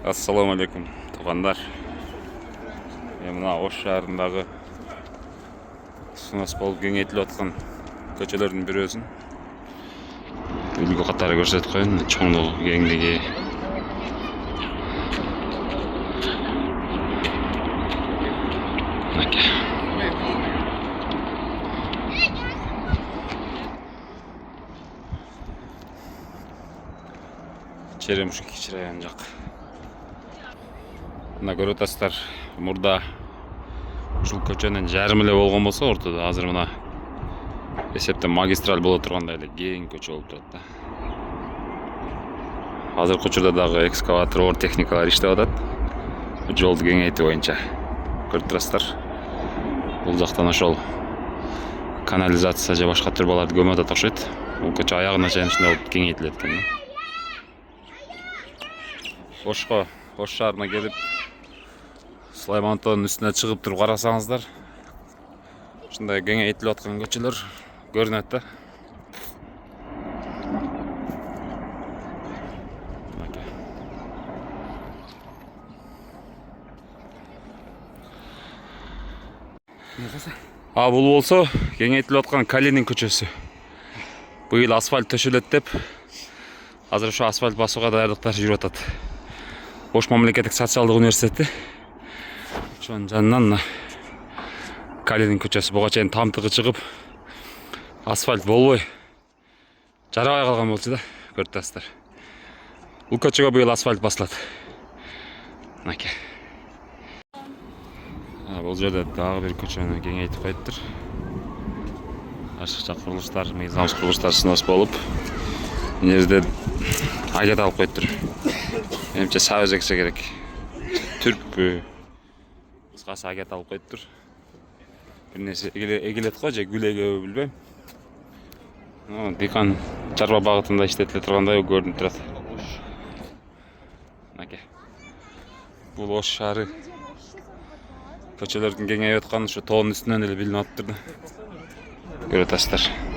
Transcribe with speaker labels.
Speaker 1: Assalamu alaikum туғандар. Мына Ош шаарындагы сунас болуп кеңейтилип аткан көчөлөрдүн бирөөсүн үлгү катары көрсөтүп коеюн. Чоңдугу, кеңдиги. Черемушка кичирайган жак. Мына көрүп атасыздар, мурда ушул көчөнүн жарым эле болгон болсо, ортодо азыр мына эсептен магистраль боло тургандай эле кең көчө болуп турат да. Азыркы учурда дагы экскаватор, оор техникалар иштеп атат. Жолду кеңейтүү боюнча. Көрүп турасыздар. Бул жактан ошол канализация же башка трубаларды көмүп атат окшойт. Бул көчө аягына чейин ушундай болуп кеңейтилет экен. Ошко, Ош шаарына келип, Сулаймантоонун үстүнө чыгып туруп карасаңыздар, ушундай кеңейтилип аткан көчөлөр көрүнөт да. Бул болсо кеңейтилип аткан Калинин көчөсү. Быйыл асфальт төшөлөт деп, азыр ошо асфальт басууга даярдыктар жүрүп атат. Ош мамлекеттик социалдык университети ошонун жанынан Калинин көчөсү буга чейин тамтыгы чыгып, асфальт болбой жарабай калган болчу да, көрүп турасыздар. Бул көчөгө быйыл асфальт басылат. Мынакей. Бул жерде дагы бир көчөнү кеңейтип коюптур. Ашыкча курулуштар, мыйзамсыз курулуштар сынос болуп, мына жерде агат алып коюптур. Менимче сабыз эксе керек. Түрппү, кыскасы агат алып коюптур. Бир нерсе эгилет го же гүл эгеби билбейм. Дыйкан чарба багытында иштетиле тургандай көрүнүп турат. Мынакей. Бул Ош шаары көчөлөрдүн кеңейип атканы ушу тоонун үстүнөн эле билинип атыптыр да. Көрүп атасыздар.